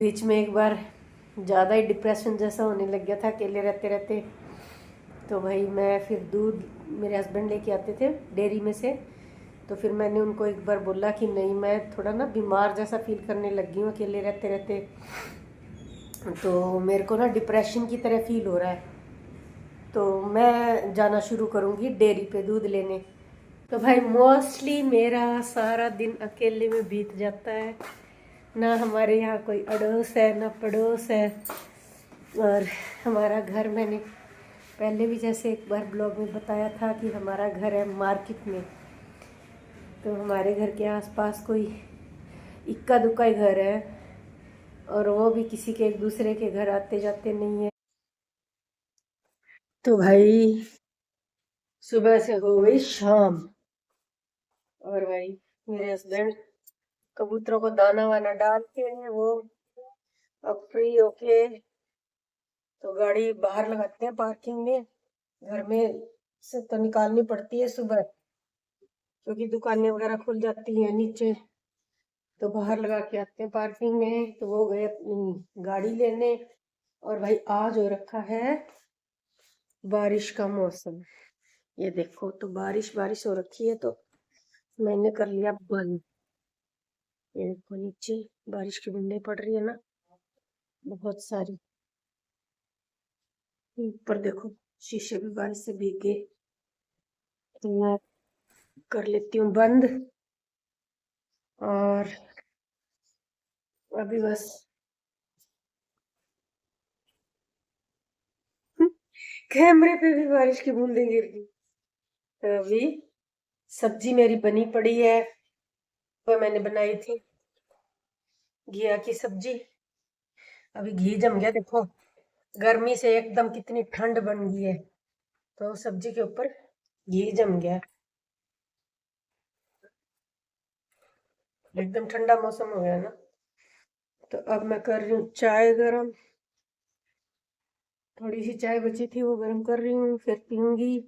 बीच में एक बार ज़्यादा ही डिप्रेशन जैसा होने लग गया था अकेले रहते रहते। तो भाई मैं फिर दूध मेरे हस्बैंड लेके आते थे डेयरी में से। तो फिर मैंने उनको एक बार बोला कि नहीं, मैं थोड़ा ना बीमार जैसा फील करने लग गई हूँ अकेले रहते रहते। तो मेरे को ना डिप्रेशन की तरह फील हो रहा है। तो मैं जाना शुरू करूँगी डेयरी पे दूध लेने। तो भाई मोस्टली मेरा सारा दिन अकेले में बीत जाता है। ना हमारे यहाँ कोई अड़ोस है ना पड़ोस है। और हमारा घर, मैंने पहले भी जैसे एक बार ब्लॉग में बताया था कि हमारा घर है मार्केट में। तो हमारे घर के आसपास कोई इक्का दुक्का ही घर है, और वो भी किसी के एक दूसरे के घर आते जाते नहीं है। तो भाई सुबह से हो गई शाम, और भाई मेरे हस्बैंड कबूतरों को दाना वाना डाल के वो अब फ्री होके तो गाड़ी बाहर लगाते हैं पार्किंग में। घर में से तो निकालनी पड़ती है सुबह, क्योंकि दुकानें वगैरह खुल जाती हैं नीचे। तो बाहर लगा के आते हैं पार्किंग में। तो वो गए अपनी गाड़ी लेने। और भाई आज हो रखा है बारिश का मौसम। ये देखो, तो बारिश बारिश हो रखी है। तो मैंने कर लिया बंद। ये देखो नीचे बारिश की बूंदें पड़ रही है ना, बहुत सारी। ऊपर देखो शीशे भी बारिश से भीग गए। तो मैं कर लेती हूँ बंद। और अभी बस कैमरे पे भी बारिश की बूंदें गिर गई। तो अभी सब्जी मेरी बनी पड़ी है, वो मैंने बनाई थी घिया की सब्जी। अभी घी जम गया देखो, गर्मी से एकदम कितनी ठंड बन गई है। तो सब्जी के ऊपर घी जम गया, एकदम ठंडा मौसम हो गया ना। तो अब मैं कर रही हूँ चाय गरम। थोड़ी सी चाय बची थी, वो गरम कर रही हूँ, फिर पीऊंगी।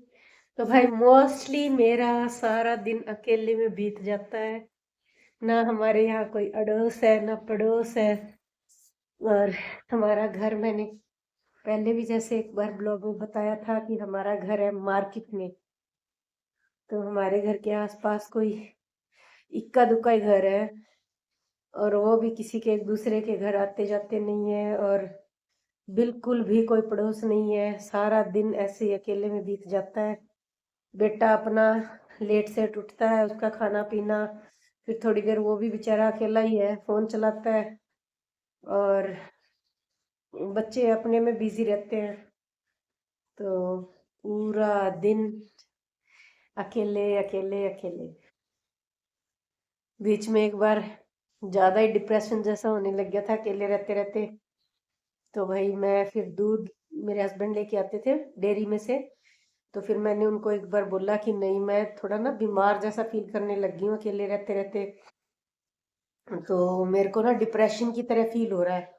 तो भाई मोस्टली मेरा सारा दिन अकेले में बीत जाता है। ना हमारे यहाँ कोई अड़ोस है ना पड़ोस है। और हमारा घर, मैंने पहले भी जैसे एक बार ब्लॉग में बताया था कि हमारा घर है मार्केट में। तो हमारे घर के आसपास कोई इक्का दुक्का ही घर है, और वो भी किसी के एक दूसरे के घर आते जाते नहीं है। और बिल्कुल भी कोई पड़ोस नहीं है। सारा दिन ऐसे ही अकेले में बीत जाता है। बेटा अपना लेट से उठता है, उसका खाना पीना, फिर थोड़ी देर वो भी बेचारा अकेला ही है, फोन चलाता है। और बच्चे अपने में बिजी रहते हैं। तो पूरा दिन अकेले अकेले अकेले। बीच में एक बार ज्यादा ही डिप्रेशन जैसा होने लग गया था अकेले रहते रहते। तो भाई मैं फिर दूध मेरे हस्बैंड लेके आते थे डेयरी में से। तो फिर मैंने उनको एक बार बोला कि नहीं, मैं थोड़ा ना बीमार जैसा फील करने लग गई हूँ अकेले रहते रहते। तो मेरे को ना डिप्रेशन की तरह फील हो रहा है।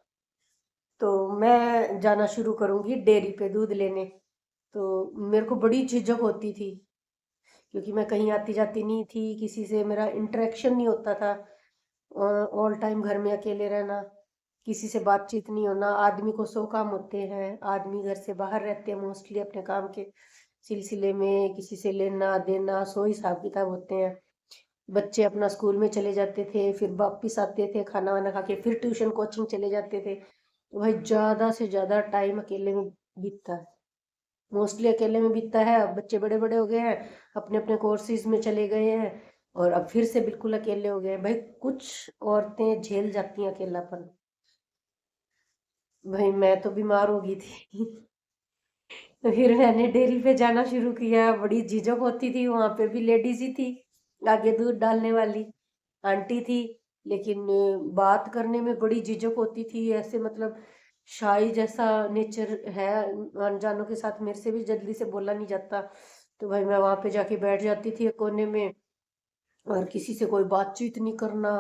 तो मैं जाना शुरू करूंगी डेयरी पे दूध लेने। तो मेरे को बड़ी झिझक होती थी, क्योंकि मैं कहीं आती जाती नहीं थी, किसी से मेरा इंटरेक्शन नहीं होता था। ऑल टाइम घर में अकेले रहना, किसी से बातचीत नहीं होना। आदमी को 100 काम होते हैं, आदमी घर से बाहर रहते हैं मोस्टली अपने काम के सिलसिले में, किसी से लेना देना 100 हिसाब किताब होते हैं। बच्चे अपना स्कूल में चले जाते थे, फिर वापिस आते थे खाना वाना खा के, फिर ट्यूशन कोचिंग चले जाते थे। तो भाई ज्यादा से ज्यादा टाइम अकेले में बीतता है, मोस्टली अकेले में बीतता है। अब बच्चे बड़े बड़े हो गए हैं, अपने अपने कोर्सेज में चले गए हैं, और अब फिर से बिल्कुल अकेले हो गए हैं। भाई कुछ औरतें झेल जाती हैं अकेलापन, भाई मैं तो बीमार हो गई थी। तो फिर मैंने डेयरी पे जाना शुरू किया। बड़ी झिझक होती थी, वहां पे भी लेडीज ही थी आगे दूध डालने वाली, आंटी थी। लेकिन बात करने में बड़ी झिझक होती थी, ऐसे मतलब शाई जैसा नेचर है। अनजानों के साथ मेरे से भी जल्दी से बोला नहीं जाता। तो भाई मैं वहां पे जाके बैठ जाती थी एक कोने में, और किसी से कोई बातचीत नहीं करना।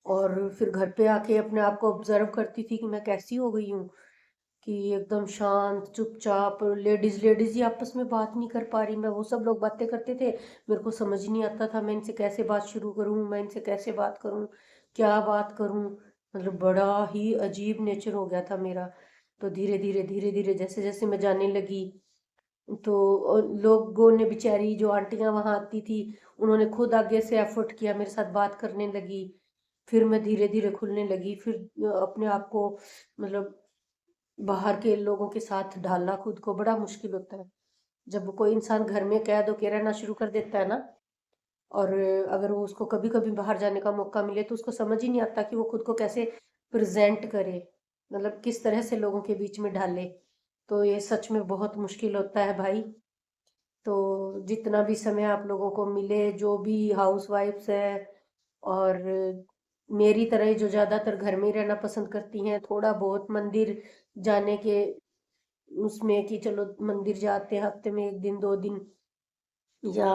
और फिर घर पे आके अपने आप को ऑब्जर्व करती थी कि मैं कैसी हो गई हूँ, कि एकदम शांत चुपचाप। लेडीज लेडीज ही आपस में बात नहीं कर पा रही, मैं वो सब लोग बातें करते थे, मेरे को समझ नहीं आता था मैं इनसे कैसे बात शुरू करूं, मैं इनसे कैसे बात करूं, क्या बात करूं। मतलब बड़ा ही अजीब नेचर हो गया था मेरा। तो धीरे धीरे जैसे जैसे मैं जाने लगी, तो लोगों ने, बेचारी जो आंटियां वहां आती थी, उन्होंने खुद आगे से एफर्ट किया, मेरे साथ बात करने लगी। फिर मैं धीरे धीरे खुलने लगी। फिर अपने आप को, मतलब बाहर के लोगों के साथ ढालना खुद को बड़ा मुश्किल होता है। जब कोई इंसान घर में कैद होके रहना शुरू कर देता है ना, और अगर वो, उसको कभी कभी बाहर जाने का मौका मिले, तो उसको समझ ही नहीं आता कि वो खुद को कैसे प्रेजेंट करे, मतलब किस तरह से लोगों के बीच में ढाले। तो ये सच में बहुत मुश्किल होता है भाई। तो जितना भी समय आप लोगों को मिले, जो भी हाउस वाइफ्स है, और मेरी तरह ही जो ज़्यादातर घर में ही रहना पसंद करती हैं, थोड़ा बहुत मंदिर जाने के उसमें कि चलो मंदिर जाते हैं हफ्ते में 1 दिन 2 दिन, या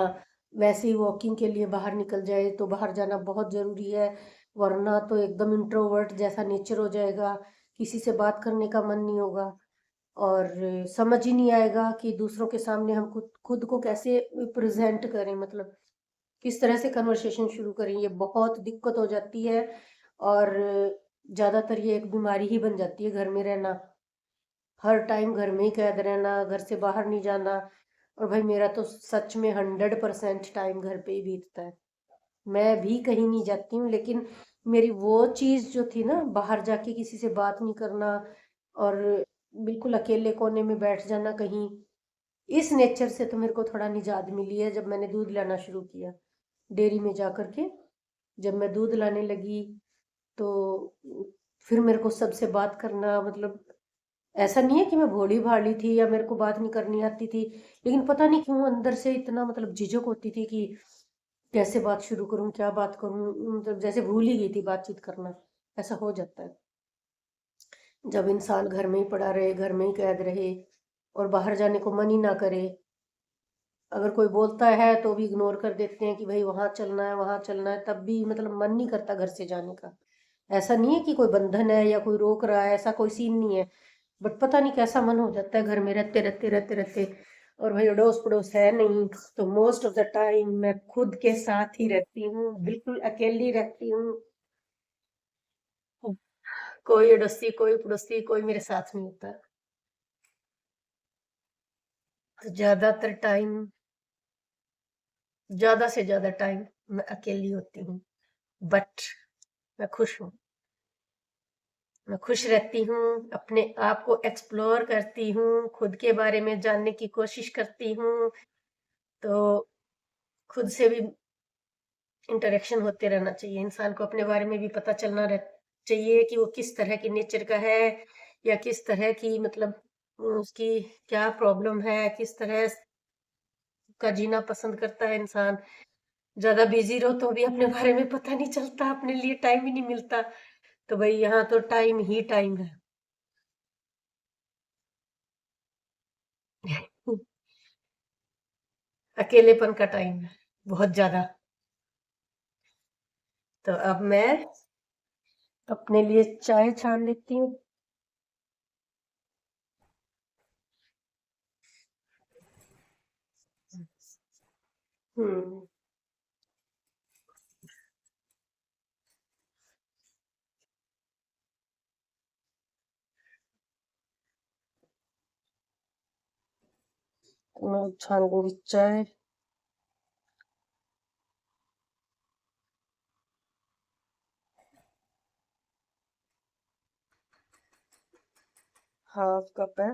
वैसे ही वॉकिंग के लिए बाहर निकल जाए, तो बाहर जाना बहुत ज़रूरी है। वरना तो एकदम इंट्रोवर्ट जैसा नेचर हो जाएगा, किसी से बात करने का मन नहीं होगा, और समझ ही नहीं आएगा कि दूसरों के सामने हम खुद खुद को कैसे प्रेजेंट करें, मतलब किस तरह से कन्वर्सेशन शुरू करें। ये बहुत दिक्कत हो जाती है। और ज़्यादातर ये एक बीमारी ही बन जाती है घर में रहना, हर टाइम घर में ही कैद रहना, घर से बाहर नहीं जाना। और भाई मेरा तो सच में 100% टाइम घर पे ही बीतता है। मैं भी कहीं नहीं जाती हूँ, लेकिन मेरी वो चीज़ जो थी ना, बाहर जाके किसी से बात नहीं करना, और बिल्कुल अकेले कोने में बैठ जाना कहीं, इस नेचर से तो मेरे को थोड़ा निजात मिली है जब मैंने दूध लाना शुरू किया डेयरी में जा करके। जब मैं दूध लाने लगी, तो फिर मेरे को सबसे बात करना, मतलब ऐसा नहीं है कि मैं भोली भाली थी या मेरे को बात नहीं करनी आती थी, लेकिन पता नहीं क्यों अंदर से इतना, मतलब झिझक होती थी कि कैसे बात शुरू करूं, क्या बात करूं, मतलब जैसे भूल ही गई थी बातचीत करना। ऐसा हो जाता है जब इंसान घर में ही पड़ा रहे, घर में ही कैद रहे, और बाहर जाने को मन ही ना करे। अगर कोई बोलता है तो भी इग्नोर कर देते हैं कि भाई वहां चलना है, वहां चलना है, तब भी मतलब मन नहीं करता घर से जाने का। ऐसा नहीं है कि कोई बंधन है या कोई रोक रहा है, ऐसा कोई सीन नहीं है, बट पता नहीं कैसा मन हो जाता है घर में रहते रहते रहते रहते। और भाई अड़ोस पड़ोस है नहीं, तो मोस्ट ऑफ द टाइम मैं खुद के साथ ही रहती हूँ, बिल्कुल अकेली रहती हूँ। कोई अड़ोसी, कोई पड़ोसी, कोई मेरे साथ नहीं होता। तो ज्यादातर टाइम, ज्यादा से ज्यादा टाइम मैं अकेली होती हूँ, बट मैं खुश हूँ। मैं खुश रहती हूँ, अपने आप को एक्सप्लोर करती हूँ, खुद के बारे में जानने की कोशिश करती हूँ। तो खुद से भी इंटरेक्शन होते रहना चाहिए, इंसान को अपने बारे में भी पता चलना चाहिए कि वो किस तरह की नेचर का है, या किस तरह की, मतलब उसकी क्या प्रॉब्लम है, किस तरह का जीना पसंद करता है इंसान। ज्यादा बिजी रहो तो भी अपने बारे में पता नहीं चलता, अपने लिए टाइम ही नहीं मिलता। तो भाई यहाँ तो टाइम ही टाइम है। अकेलेपन का टाइम है, बहुत ज्यादा। तो अब मैं अपने लिए चाय छान लेती हूँ। हम्म। तो मैं छान लूंगी चाय। हाफ कप है।